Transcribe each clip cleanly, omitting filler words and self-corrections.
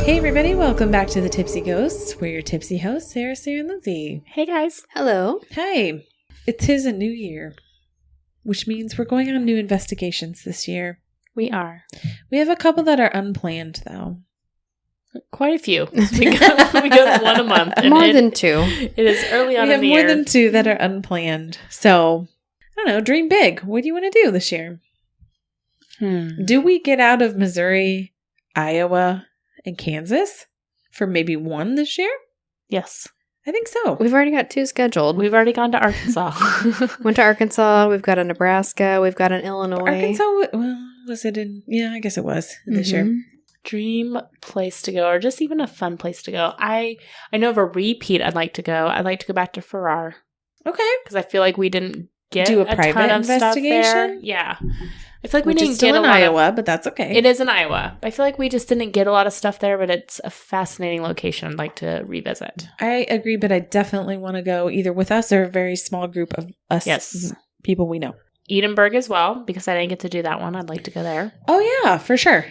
Hey everybody, welcome back to the Tipsy Ghosts. We're your tipsy hosts, Sarah, and Lindsey. Hey guys. Hello. Hey, it is a new year, which means we're going on new investigations this year. We are. We have a couple that are unplanned, though. Quite a few. We got one a month. More than two. It is early on in the year. We have more than two that are unplanned. So, I don't know, dream big. What do you want to do this year? Do we get out of Missouri, Iowa, and Kansas for maybe one this year? Yes. I think so. We've already got two scheduled. We've already gone to Arkansas. Went to Arkansas. We've got a Nebraska. We've got an Illinois. Arkansas, well, was it in? Yeah, I guess it was this year. Dream place to go, or just even a fun place to go. I know of a repeat I'd like to go. I'd like to go back to Farrar. Okay. Because I feel like we didn't get do a ton private of stuff there. investigation. Yeah. I feel like we Which didn't is still get in a lot Iowa, but that's okay. It is in Iowa. I feel like we just didn't get a lot of stuff there, but it's a fascinating location I'd like to revisit. I agree, but I definitely want to go either with us or a very small group of us people we know. Edinburgh as well, because I didn't get to do that one. I'd like to go there. Oh, yeah, for sure.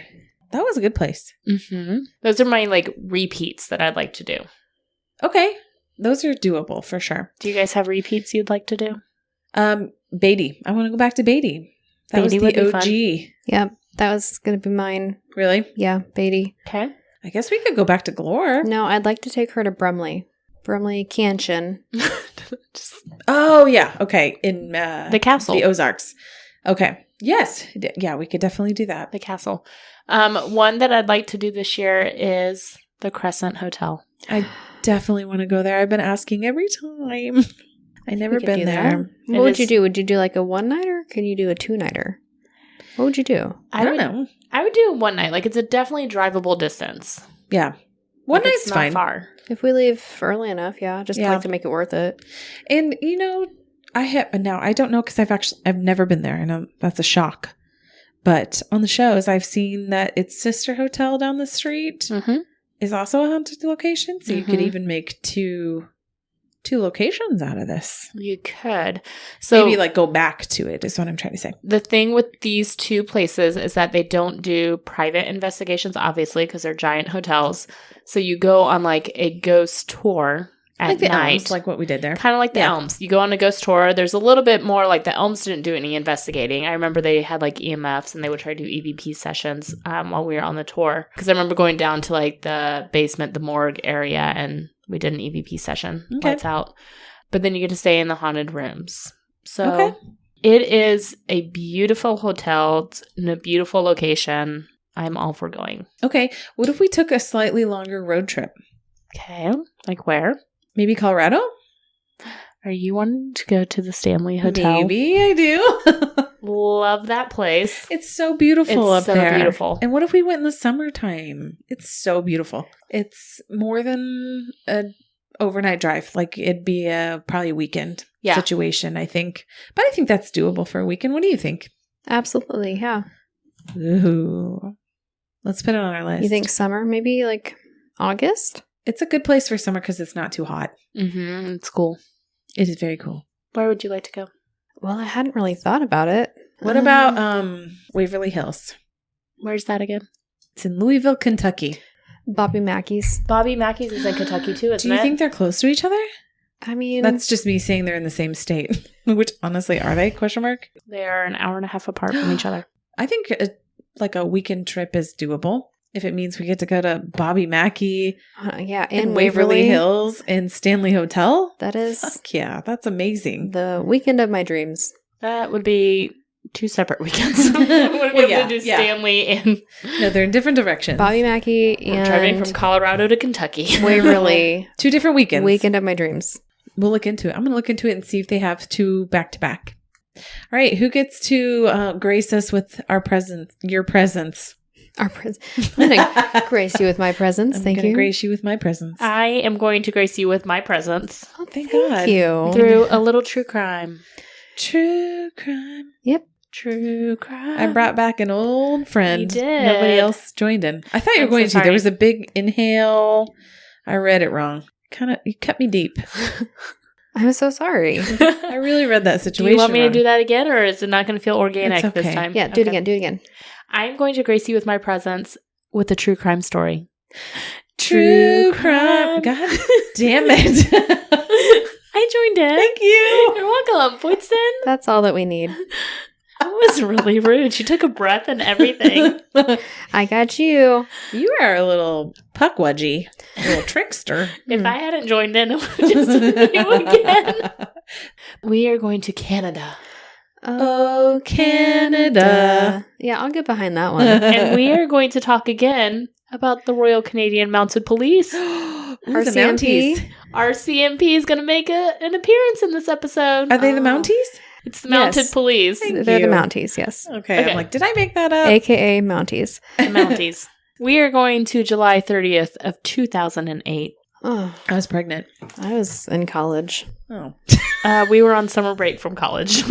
That was a good place. Mm-hmm. Those are my repeats that I'd like to do. Okay. Those are doable for sure. Do you guys have repeats you'd like to do? Beatty. I want to go back to Beatty. That Beatty was the would be OG. fun. Yep. That was going to be mine. Really? Yeah, Beatty. Okay. I guess we could go back to Glore. No, I'd like to take her to Brumley. Brumley Canshin. Oh, yeah. Okay. In the castle. The Ozarks. Okay. Yes. Yeah, we could definitely do that. The castle. One that I'd like to do this year is the Crescent Hotel. I definitely want to go there. I've been asking every time. I've never been there. What would you do? Would you do like a one-nighter? Or can you do a two-nighter? What would you do? I don't know. I would do one night. It's a definitely drivable distance. Yeah. One night's not fine. Far. If we leave early enough, just like to make it worth it. And I don't know because I've never been there. I know that's a shock. But on the shows, I've seen that its sister hotel down the street is also a haunted location. So you could even make two locations out of this. You could. So maybe go back to it is what I'm trying to say. The thing with these two places is that they don't do private investigations, obviously, because they're giant hotels. So you go on a ghost tour at night. Elms, like what we did there. Kind of like the Elms. You go on a ghost tour. There's a little bit more the Elms didn't do any investigating. I remember they had EMFs and they would try to do EVP sessions while we were on the tour. Because I remember going down to the basement, the morgue area, and we did an EVP session. Okay. Lights out. But then you get to stay in the haunted rooms. So it is a beautiful hotel. It's in a beautiful location. I'm all for going. Okay. What if we took a slightly longer road trip? Okay. Like where? Maybe Colorado? Are you wanting to go to the Stanley Hotel? Maybe I do. Love that place. It's so beautiful up there. It's so beautiful. And what if we went in the summertime? It's so beautiful. It's more than an overnight drive. It'd be probably a weekend situation, I think. But I think that's doable for a weekend. What do you think? Absolutely, yeah. Ooh. Let's put it on our list. You think summer? Maybe August? It's a good place for summer because it's not too hot. Mm-hmm. It's cool. It is very cool. Where would you like to go? Well, I hadn't really thought about it. What about Waverly Hills? Where's that again? It's in Louisville, Kentucky. Bobby Mackey's. Bobby Mackey's is in Kentucky too, isn't it? Do you think they're close to each other? I mean... That's just me saying they're in the same state. Which, honestly, are they? Question mark? They are an hour and a half apart from each other. I think a weekend trip is doable. If it means we get to go to Bobby Mackey. And Waverly Hills and Stanley Hotel. That is... Fuck yeah, that's amazing. The weekend of my dreams. That would be 2 separate weekends. Would be able to do Stanley and... No, they're in different directions. Bobby Mackey and... driving from Colorado to Kentucky. Waverly. 2 different weekends. Weekend of my dreams. We'll look into it. I'm going to look into it and see if they have 2 back-to-back. All right, who gets to grace us with our presence? Your presence. I'm going to grace you with my presence. Thank you. I'm going to grace you with my presence. I am going to grace you with my presence. Oh, thank God. Thank you. Through a little true crime. True crime. Yep. True crime. I brought back an old friend. You did. Nobody else joined in. I thought you were going to. There was a big inhale. I read it wrong. You cut me deep. I'm so sorry. I really read that situation. Do you want me wrong. to do that again, or is it not going to feel organic this time? Yeah, do it again. Do it again. I'm going to grace you with my presence with a true crime story. True crime. God damn it. I joined in. Thank you. You're welcome, Poitston. That's all that we need. That was really rude. She took a breath and everything. I got you. You are a little puckwudgie, a little trickster. If I hadn't joined in, it would have just been you again. We are going to Canada. Oh, Canada. Yeah, I'll get behind that one. And we are going to talk again about the Royal Canadian Mounted Police. Ooh, the RCMP. Mounties. Our CMP is going to make an appearance in this episode. Are they the Mounties? It's the Mounted Yes. Police. Thank They're you. the Mounties, yes. Okay, I'm like, did I make that up? AKA Mounties. The Mounties. We are going to July 30th of 2008. Oh, I was pregnant. I was in college. Oh. We were on summer break from college.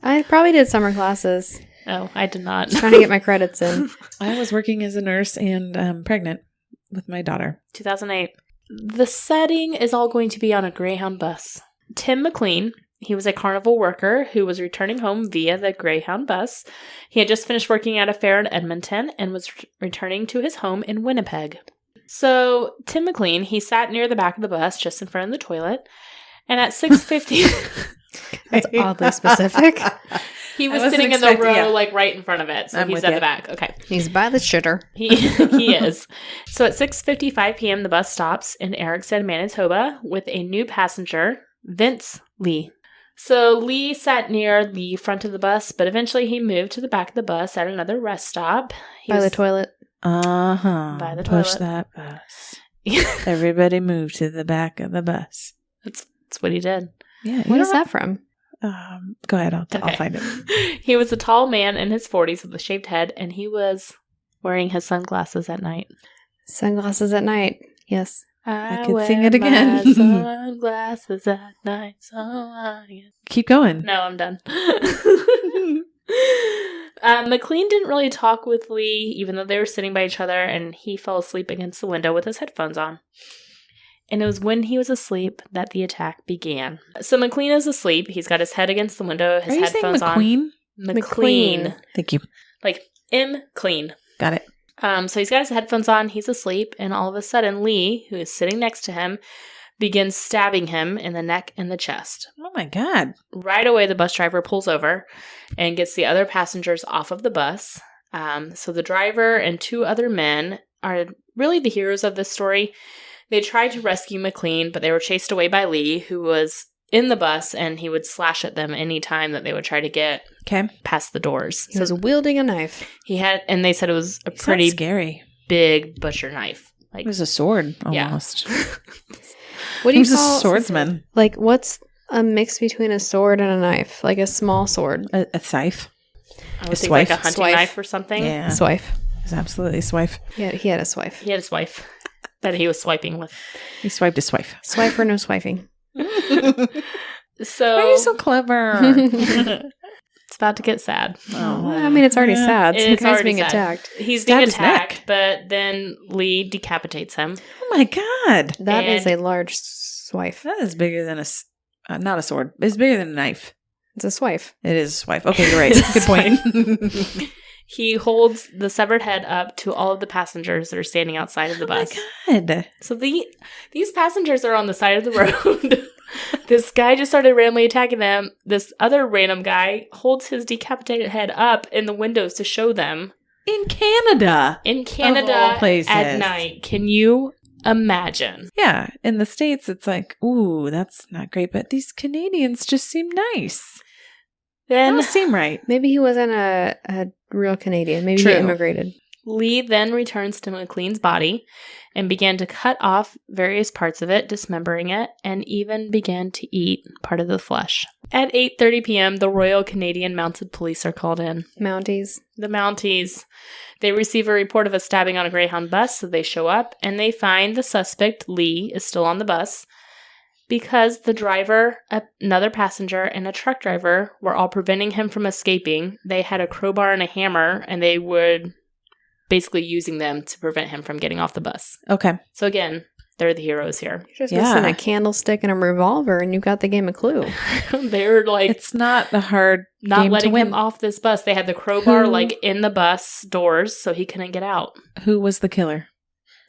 I probably did summer classes. Oh, I did not. Trying to get my credits in. I was working as a nurse and pregnant with my daughter. 2008. The setting is all going to be on a Greyhound bus. Tim McLean, he was a carnival worker who was returning home via the Greyhound bus. He had just finished working at a fair in Edmonton and was returning to his home in Winnipeg. So Tim McLean, he sat near the back of the bus just in front of the toilet. And at 6:50... That's oddly specific. He was I wasn't sitting in the row, expecting- yeah. like right in front of it. So I'm he's with at you. the back. Okay. He's by the shitter. He is. So at 6:55 p.m., the bus stops in Erickson, Manitoba with a new passenger, Vince Lee. So Lee sat near the front of the bus, but eventually he moved to the back of the bus at another rest stop. By the toilet. Uh-huh. By the Push toilet. that bus. Everybody move to the back of the bus. That's what he did. Yeah. What is that from? Go ahead. I'll Okay. find it. He was a tall man in his 40s with a shaved head, and he was wearing his sunglasses at night. Sunglasses at night. Yes. I could sing it again. My sunglasses at night, so I... Keep going. No, I'm done. McLean didn't really talk with Lee, even though they were sitting by each other, and he fell asleep against the window with his headphones on. And it was when he was asleep that the attack began. So McLean is asleep. He's got his head against the window, his Are you headphones saying on. McQueen? McLean. Thank you. Like M-Clean. Got it. So he's got his headphones on, he's asleep, and all of a sudden Lee, who is sitting next to him, begins stabbing him in the neck and the chest. Oh my God. Right away, the bus driver pulls over and gets the other passengers off of the bus. So the driver and two other men are really the heroes of this story. They tried to rescue McLean, but they were chased away by Lee, who was in the bus, and he would slash at them any time that they would try to get past the doors. He was wielding a knife. He had, and they said it was a Sounds pretty scary. big butcher knife. Like It was a sword Yeah. almost. What do He you was a call swordsman. Like, what's a mix between a sword and a knife? Like a small sword. A scythe. I would A think like a swife. hunting Swife. knife or something. Yeah. Swife. It was absolutely a swife. He had a swife. He had his wife that he was swiping with. He swiped a swife. Swipe or no swiping? So Why are you so clever? it's about to get sad. Oh. I mean, it's already sad. Some It's guy's already being sad. attacked. He's Stabbed being his attacked, neck. but then Lee decapitates him. Oh my God. That is And- a large swife. That is bigger than not a sword. It's bigger than a knife. It's a swife. It is a swife. Okay, you're right. Good point. He holds the severed head up to all of the passengers that are standing outside of the bus. Oh my God. So these passengers are on the side of the road. This guy just started randomly attacking them. This other random guy holds his decapitated head up in the windows to show them. In Canada. In all Canada places. at night. Can you imagine? Yeah. In the States, it's like, ooh, that's not great. But these Canadians just seem nice. They Then don't seem right. Maybe he wasn't a real Canadian. Maybe True. he immigrated. Lee then returns to McLean's body and began to cut off various parts of it, dismembering it, and even began to eat part of the flesh. At 8:30 p.m., the Royal Canadian Mounted Police are called in. Mounties. The Mounties. They receive a report of a stabbing on a Greyhound bus, so they show up, and they find the suspect, Lee, is still on the bus because the driver, another passenger, and a truck driver were all preventing him from escaping. They had a crowbar and a hammer, and they would basically using them to prevent him from getting off the bus. Okay. So again, they're the heroes here. You're just Yeah. missing a candlestick and a revolver, and you got the game a clue. They're like It's not a hard not game letting to win. him off this bus. They had the crowbar Who- like in the bus doors so he couldn't get out. Who was the killer?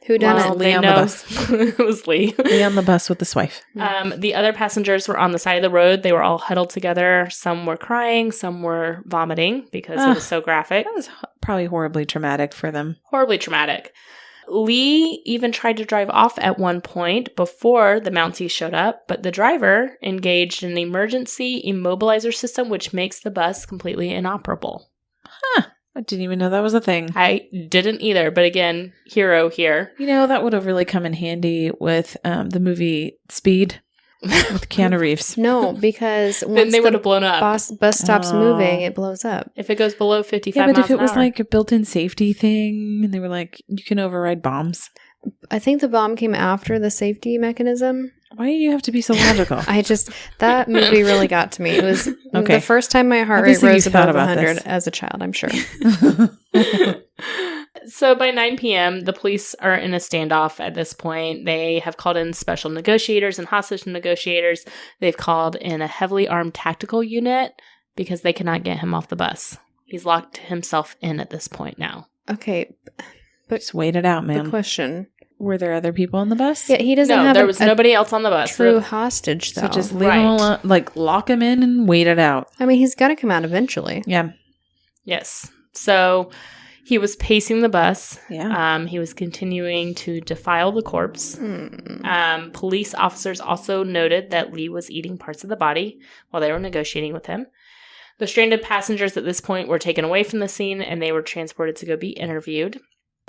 Who done Well, it? Lee on the bus. It was Lee. Lee on the bus with his wife. The other passengers were on the side of the road. They were all huddled together. Some were crying. Some were vomiting because it was so graphic. That was probably horribly traumatic for them. Horribly traumatic. Lee even tried to drive off at one point before the Mounties showed up, but the driver engaged in an emergency immobilizer system, which makes the bus completely inoperable. Huh. I didn't even know that was a thing. I didn't either, but again, hero here. You know, that would have really come in handy with the movie Speed with Keanu Reeves. No, because Then once they would the have blown up. bus stops moving, it blows up. If it goes below 55 Yeah, but miles if it an was hour. like a built-in safety thing, and they were like, you can override bombs. I think the bomb came after the safety mechanism. Why do you have to be so logical? That movie really got to me. It was Okay. the first time my heart Obviously rate rose you've thought above about 100 this. as a child, I'm sure. So by 9 p.m., the police are in a standoff at this point. They have called in special negotiators and hostage negotiators. They've called in a heavily armed tactical unit because they cannot get him off the bus. He's locked himself in at this point now. Okay, Just wait it out, the man. question. Were there other people on the bus? Yeah, he doesn't No, have there was nobody else on the bus. true hostage, though. So just leave Right. him alone, like lock him in and wait it out. I mean, he's got to come out eventually. Yeah. Yes. So he was pacing the bus. Yeah. He was continuing to defile the corpse. Hmm. Police officers also noted that Lee was eating parts of the body while they were negotiating with him. The stranded passengers at this point were taken away from the scene and they were transported to go be interviewed.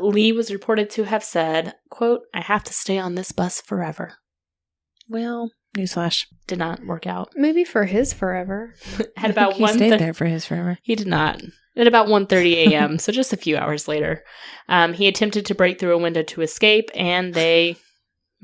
Lee was reported to have said, quote, "I have to stay on this bus forever." Well, newsflash. Did not work out. Maybe for his forever. At about he stayed there for his forever. He did not. At about 1:30 a.m., so just a few hours later, he attempted to break through a window to escape, and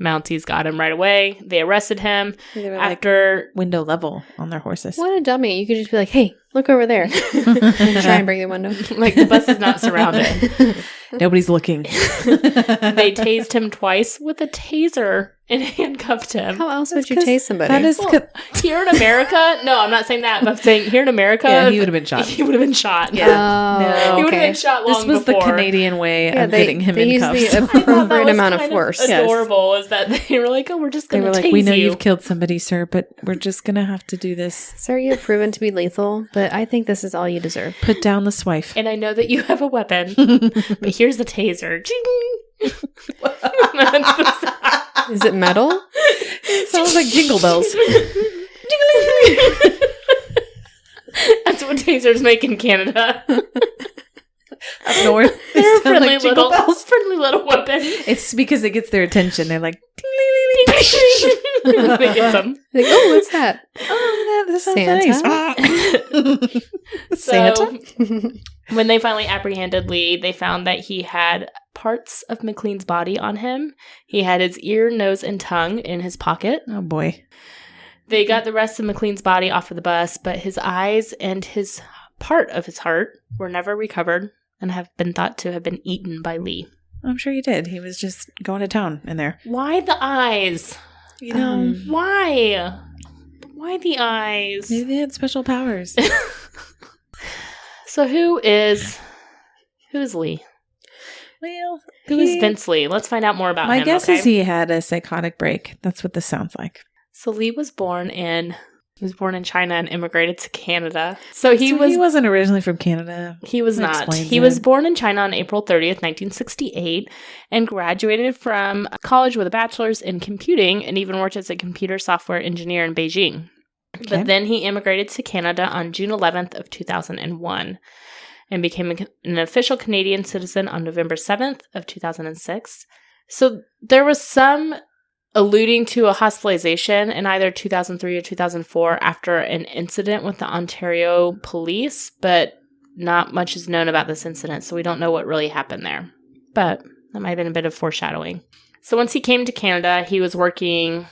Mounties got him right away. They arrested him They were after. window level on their horses. What a dummy. You could just be like, hey, look over there. Try and break the window. Like, the bus is not surrounded. Nobody's looking. They tased him twice with a taser and handcuffed him. How else That's would you 'cause tase somebody? That is Well, here in America, no, I'm not saying that, but I'm saying here in America, Yeah, he would have been shot. He would have been shot. Yeah. Oh, He would have okay. been shot long This was before. the Canadian way Yeah, of getting him they in use cuffs. the I thought that appropriate was amount of kind force. Yes. Adorable is that they were like, "Oh, we're just They going to were tase like, we know you." you've killed somebody, sir, but we're just going to have to do this. Sir, you have proven to be lethal, but I think this is all you deserve. Put down the swife. And I know that you have a weapon, but here's the taser. Is it metal? It sounds like jingle bells. That's what tasers make in Canada. Up north, they They're a sound like jingle bells. friendly little weapon. It's because it gets their attention. They're like, They get them. Like, oh, what's that? oh, that sounds Santa? nice. So, when they finally apprehended Lee, they found that he had parts of McLean's body on him. He had his ear, nose, and tongue in his pocket. Oh, boy. They got the rest of McLean's body off of the bus, but his eyes and his part of his heart were never recovered and have been thought to have been eaten by Lee. I'm sure he did. He was just going to town in there. Why the eyes? You know, Why? Why the eyes? maybe they had special powers. So who is Lee? Well, Who is Vince Lee? Let's find out more about My him. guess okay? is he had a psychotic break. That's what this sounds like. So Lee was born in China and immigrated to Canada. So he wasn't originally from Canada. He was That not. explains He it. was born in China on April 30th, 1968, and graduated from college with a bachelor's in computing and even worked as a computer software engineer in Beijing. Okay. But then he immigrated to Canada on June 11th of 2001 and became an official Canadian citizen on November 7th of 2006. So there was some alluding to a hospitalization in either 2003 or 2004 after an incident with the Ontario police, but not much is known about this incident, so we don't know what really happened there. But that might have been a bit of foreshadowing. So once he came to Canada, he was working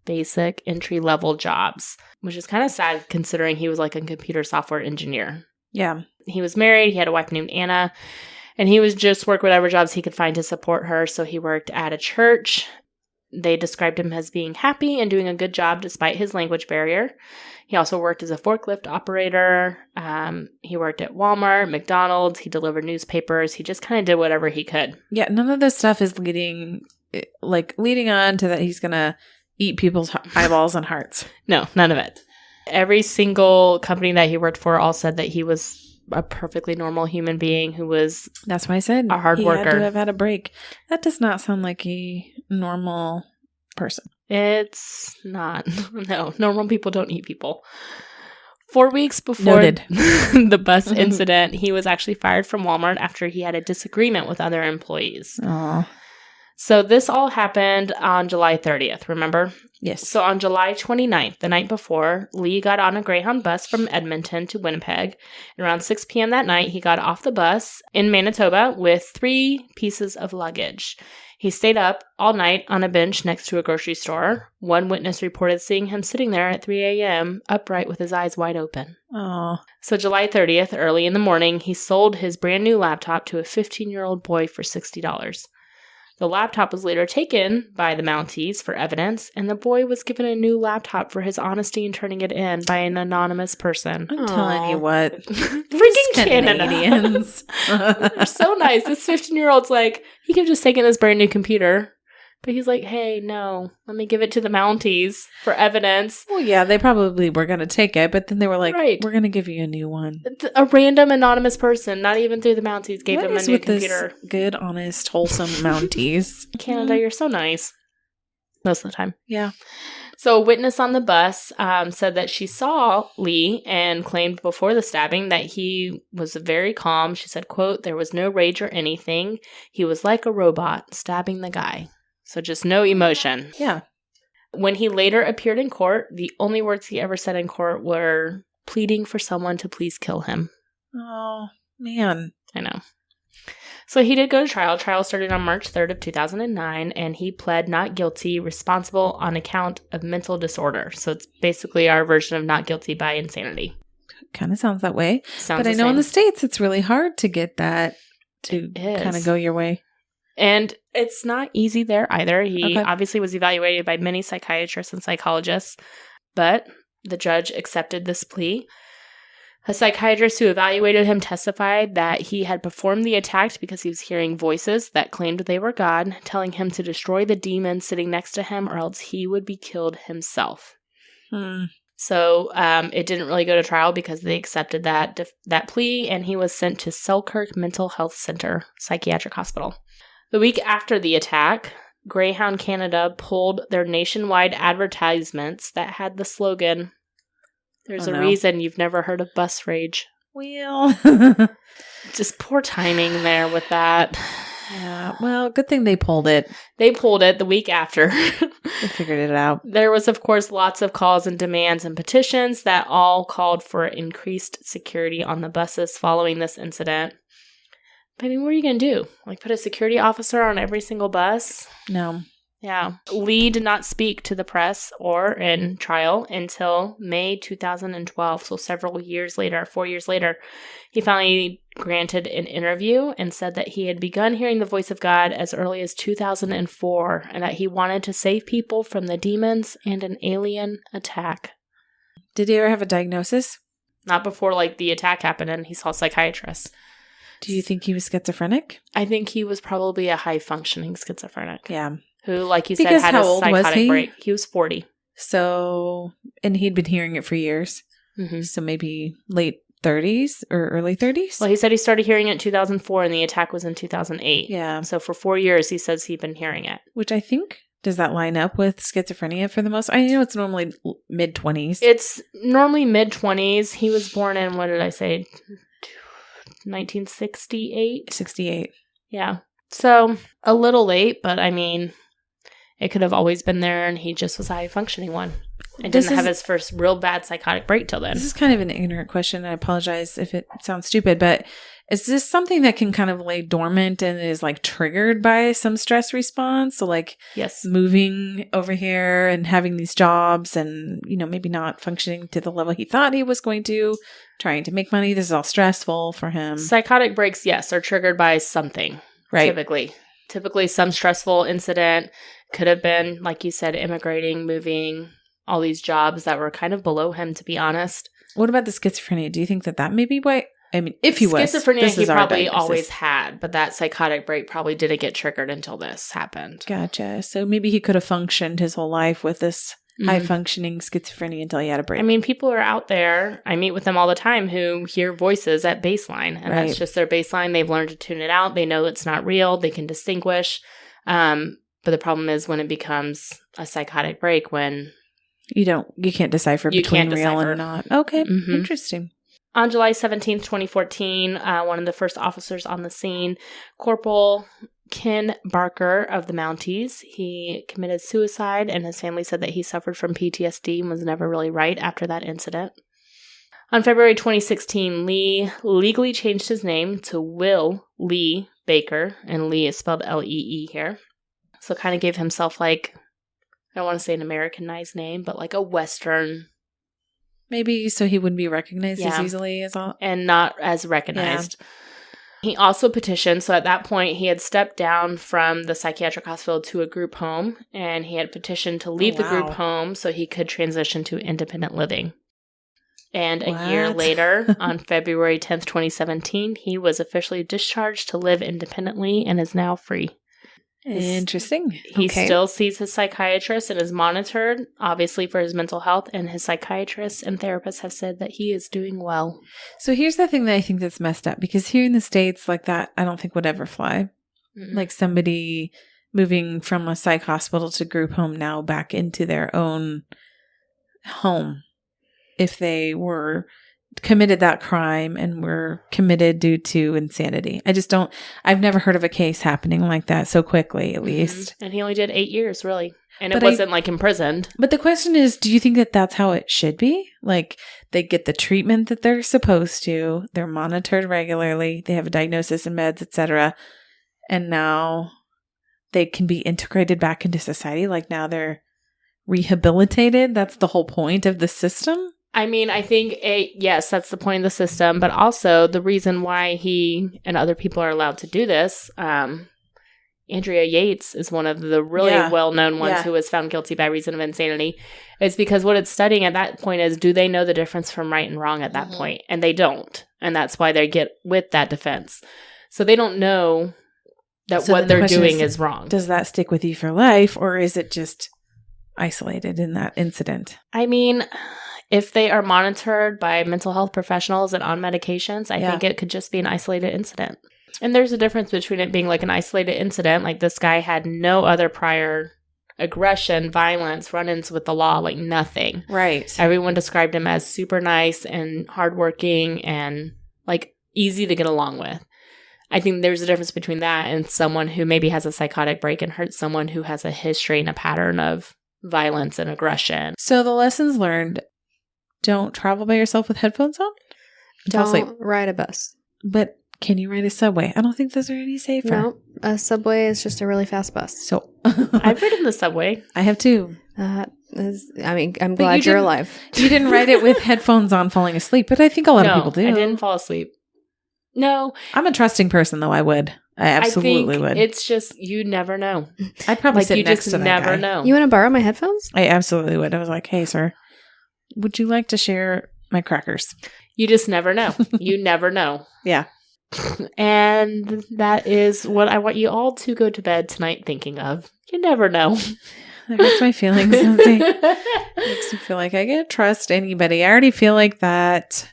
basic entry-level jobs, which is kind of sad considering he was like a computer software engineer. Yeah. He was married, he had a wife named Anna, and he was just work whatever jobs he could find to support her. So he worked at a church They described him as being happy and doing a good job despite his language barrier. He also worked as a forklift operator. He worked at Walmart, McDonald's. He delivered newspapers. He just kind of did whatever he could. Yeah, none of this stuff is leading on to that he's going to eat people's eyeballs and hearts. No, none of it. Every single company that he worked for all said that he was a perfectly normal human being who was That's why I said a hard worker. He had to have had a break. That does not sound like a normal person. It's not. No, normal people don't eat people. 4 weeks before the bus incident, he was actually fired from Walmart after he had a disagreement with other employees. Aww. So this all happened on July 30th, remember? Yes. So on July 29th, the night before, Lee got on a Greyhound bus from Edmonton to Winnipeg. And around 6 p.m. that night, he got off the bus in Manitoba with 3 pieces of luggage. He stayed up all night on a bench next to a grocery store. One witness reported seeing him sitting there at 3 a.m., upright with his eyes wide open. Oh. So July 30th, early in the morning, he sold his brand new laptop to a 15-year-old boy for $60. The laptop was later taken by the Mounties for evidence, and the boy was given a new laptop for his honesty in turning it in by an anonymous person. I'm telling you what. Freaking Canadians. They're so nice. This 15-year-old's like, he could have just taken this brand new computer. But he's like, hey, no, let me give it to the Mounties for evidence. Well, yeah, they probably were going to take it, but then they were like, Right. We're going to give you a new one. A random anonymous person, not even through the Mounties, gave him a new computer. This good, honest, wholesome Mounties. Canada, you're so nice. Most of the time. Yeah. So a witness on the bus said that she saw Lee and claimed before the stabbing that he was very calm. She said, quote, there was no rage or anything. He was like a robot stabbing the guy. So just no emotion. Yeah. When he later appeared in court, the only words he ever said in court were pleading for someone to please kill him. Oh, man. I know. So he did go to trial. Trial started on March 3rd of 2009, and he pled not guilty, responsible on account of mental disorder. So it's basically our version of not guilty by insanity. Kind of sounds that way. Sounds but I know in the States, it's really hard to get that to kind of go your way. And it's not easy there either. He obviously was evaluated by many psychiatrists and psychologists, but the judge accepted this plea. A psychiatrist who evaluated him testified that he had performed the attack because he was hearing voices that claimed they were God, telling him to destroy the demon sitting next to him or else he would be killed himself. So it didn't really go to trial because they accepted that plea, and he was sent to Selkirk Mental Health Center Psychiatric Hospital. The week after the attack, Greyhound Canada pulled their nationwide advertisements that had the slogan, "There's a reason you've never heard of bus rage." Well, just poor timing there with that. Yeah, well, good thing they pulled it. They pulled it the week after. They figured it out. There was, of course, lots of calls and demands and petitions that all called for increased security on the buses following this incident. I mean, what are you going to do? Like, put a security officer on every single bus? No. Yeah. Lee did not speak to the press or in trial until May 2012. So 4 years later, he finally granted an interview and said that he had begun hearing the voice of God as early as 2004 and that he wanted to save people from the demons and an alien attack. Did he ever have a diagnosis? Not before, the attack happened and he saw psychiatrists. Do you think he was schizophrenic? I think he was probably a high-functioning schizophrenic. Yeah. Who, like you said, had a psychotic break. He was 40. So, and he'd been hearing it for years. Mm-hmm. So maybe late 30s or early 30s? Well, he said he started hearing it in 2004 and the attack was in 2008. Yeah. So for 4 years, he says he'd been hearing it. Which I think, does that line up with schizophrenia for the most? I know it's normally mid-20s. It's normally mid-20s. He was born in, what did I say, 1968? 68. Yeah. So a little late, but I mean, it could have always been there and he just was a high-functioning one. And didn't have his first real bad psychotic break till then. This is kind of an ignorant question. I apologize if it sounds stupid, but is this something that can kind of lay dormant and is triggered by some stress response? So yes, moving over here and having these jobs and, maybe not functioning to the level he thought he was going to, trying to make money. This is all stressful for him. Psychotic breaks, yes, are triggered by something. Right. Typically some stressful incident. could have been, like you said, immigrating, moving, all these jobs that were kind of below him, to be honest. What about the schizophrenia? Do you think that may be why? I mean, if he was. Schizophrenia, he probably always had, but that psychotic break probably didn't get triggered until this happened. Gotcha. So maybe he could have functioned his whole life with this high-functioning schizophrenia until he had a break. I mean, people are out there, I meet with them all the time, who hear voices at baseline, and that's just their baseline. They've learned to tune it out. They know it's not real. They can distinguish. But the problem is when it becomes a psychotic break, when you can't decipher between real and not. Okay, interesting. On July 17th, 2014, one of the first officers on the scene, Corporal Ken Barker of the Mounties, he committed suicide, and his family said that he suffered from PTSD and was never really right after that incident. On February 2016, Lee legally changed his name to Will Lee Baker, and Lee is spelled L-E-E here. So kind of gave himself like, I don't want to say an Americanized name, but like a Western. Maybe so he wouldn't be recognized as easily as all. And not as recognized. Yeah. He also petitioned. So at that point, he had stepped down from the psychiatric hospital to a group home. And he had petitioned to leave the group home so he could transition to independent living. And a year later, on February 10th, 2017, he was officially discharged to live independently and is now free. Interesting. He still sees his psychiatrist and is monitored, obviously, for his mental health, and his psychiatrists and therapists have said that he is doing well. So here's the thing that I think that's messed up, because here in the States, like that, I don't think would ever fly. Like somebody moving from a psych hospital to group home now back into their own home, if they were committed that crime and were committed due to insanity. I've never heard of a case happening like that so quickly, at least. And he only did 8 years, really. And it wasn't like imprisoned. But the question is, do you think that that's how it should be? Like, they get the treatment that they're supposed to, they're monitored regularly, they have a diagnosis and meds, etc. And now they can be integrated back into society. Like, now they're rehabilitated. That's the whole point of the system. I mean, I think, yes, that's the point of the system, but also the reason why he and other people are allowed to do this. Andrea Yates is one of the really well-known ones who was found guilty by reason of insanity. It's because what it's studying at that point is, do they know the difference from right and wrong at that point? And they don't. And that's why they get with that defense. So they don't know that what they're doing is wrong. Does that stick with you for life, or is it just isolated in that incident? I mean, if they are monitored by mental health professionals and on medications, I think it could just be an isolated incident. And there's a difference between it being like an isolated incident, like this guy had no other prior aggression, violence, run-ins with the law, like nothing. Right. Everyone described him as super nice and hardworking and like easy to get along with. I think there's a difference between that and someone who maybe has a psychotic break and hurts someone who has a history and a pattern of violence and aggression. So the lessons learned: don't travel by yourself with headphones on. Don't ride a bus. But can you ride a subway? I don't think those are any safer. No, a subway is just a really fast bus. So I've ridden the subway. I have too. I'm glad you're alive. You didn't ride it with headphones on falling asleep, but I think a lot of people do. I didn't fall asleep. No. I'm a trusting person, though. I absolutely would. It's just, you never know. I'd probably sit next to that guy. You just never know. You want to borrow my headphones? I absolutely would. I was like, hey, sir, would you like to share my crackers? You just never know. You never know. Yeah. And that is what I want you all to go to bed tonight thinking of. You never know. That hurts my feelings, Lindsey. Makes me feel like I can't trust anybody. I already feel like that.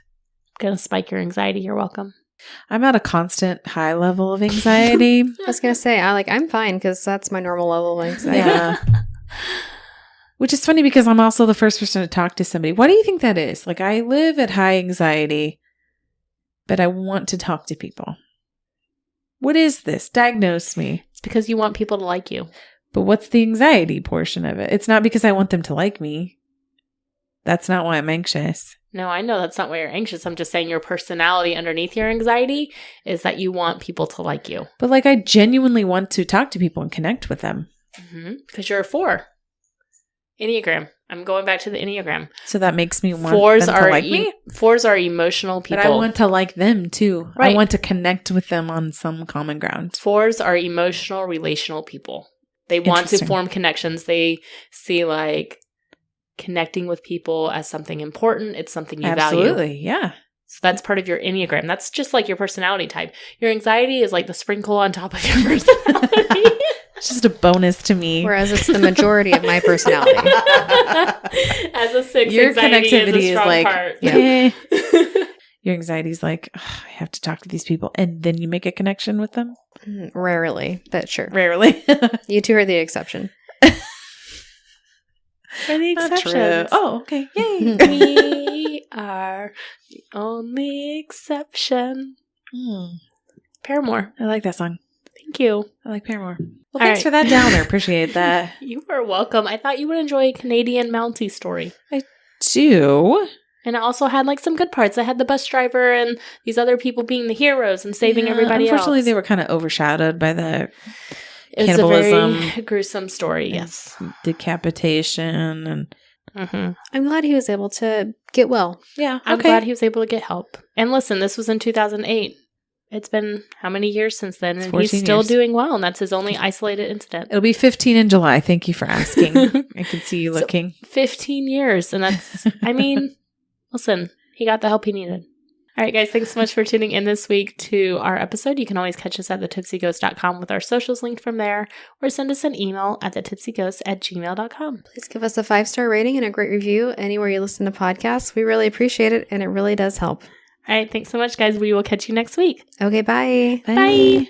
Gonna spike your anxiety. You're welcome. I'm at a constant high level of anxiety. I was gonna say, I'm fine because that's my normal level of anxiety. Yeah. Which is funny because I'm also the first person to talk to somebody. Why do you think that is? Like, I live at high anxiety, but I want to talk to people. What is this? Diagnose me. It's because you want people to like you. But what's the anxiety portion of it? It's not because I want them to like me. That's not why I'm anxious. No, I know that's not why you're anxious. I'm just saying your personality underneath your anxiety is that you want people to like you. But like, I genuinely want to talk to people and connect with them. Because you're a 4. Enneagram. I'm going back to the Enneagram. So that makes me want them to like me? 4s are emotional people. But I want to like them too. Right. I want to connect with them on some common ground. 4s are emotional, relational people. They want to form connections. They see like connecting with people as something important. It's something you value. Absolutely, yeah. So that's part of your Enneagram. That's just like your personality type. Your anxiety is like the sprinkle on top of your personality. It's just a bonus to me. Whereas it's the majority of my personality. As a 6, your anxiety connectivity is a strong like, part. Yeah. Your anxiety is like, I have to talk to these people. And then you make a connection with them? Rarely, but sure. Rarely. You two are the exception. We're the exceptions. Oh, okay. Yay. We are the only exception. Paramore. I like that song. Thank you. I like Paramore. Well, All thanks right. for that downer. Appreciate that. You are welcome. I thought you would enjoy a Canadian Mountie story. I do. And it also had like some good parts. I had the bus driver and these other people being the heroes and saving everybody else. Unfortunately, they were kind of overshadowed by the It's cannibalism. a very gruesome story, yes. Decapitation and I'm glad he was able to get well. yeah. I'm glad he was able to get help. And listen, this was in 2008. It's been how many years since then? It's And 14 he's still years. doing well. And that's his only isolated incident. It'll be 15 in July. Thank you for asking. I can see you looking. 15 years. And that's, I mean, listen, he got the help he needed. All right, guys, thanks so much for tuning in this week to our episode. You can always catch us at thetipsyghost.com with our socials linked from there, or send us an email at thetipsyghost@gmail.com. Please give us a 5-star rating and a great review anywhere you listen to podcasts. We really appreciate it, and it really does help. All right, thanks so much, guys. We will catch you next week. Okay, bye. Bye.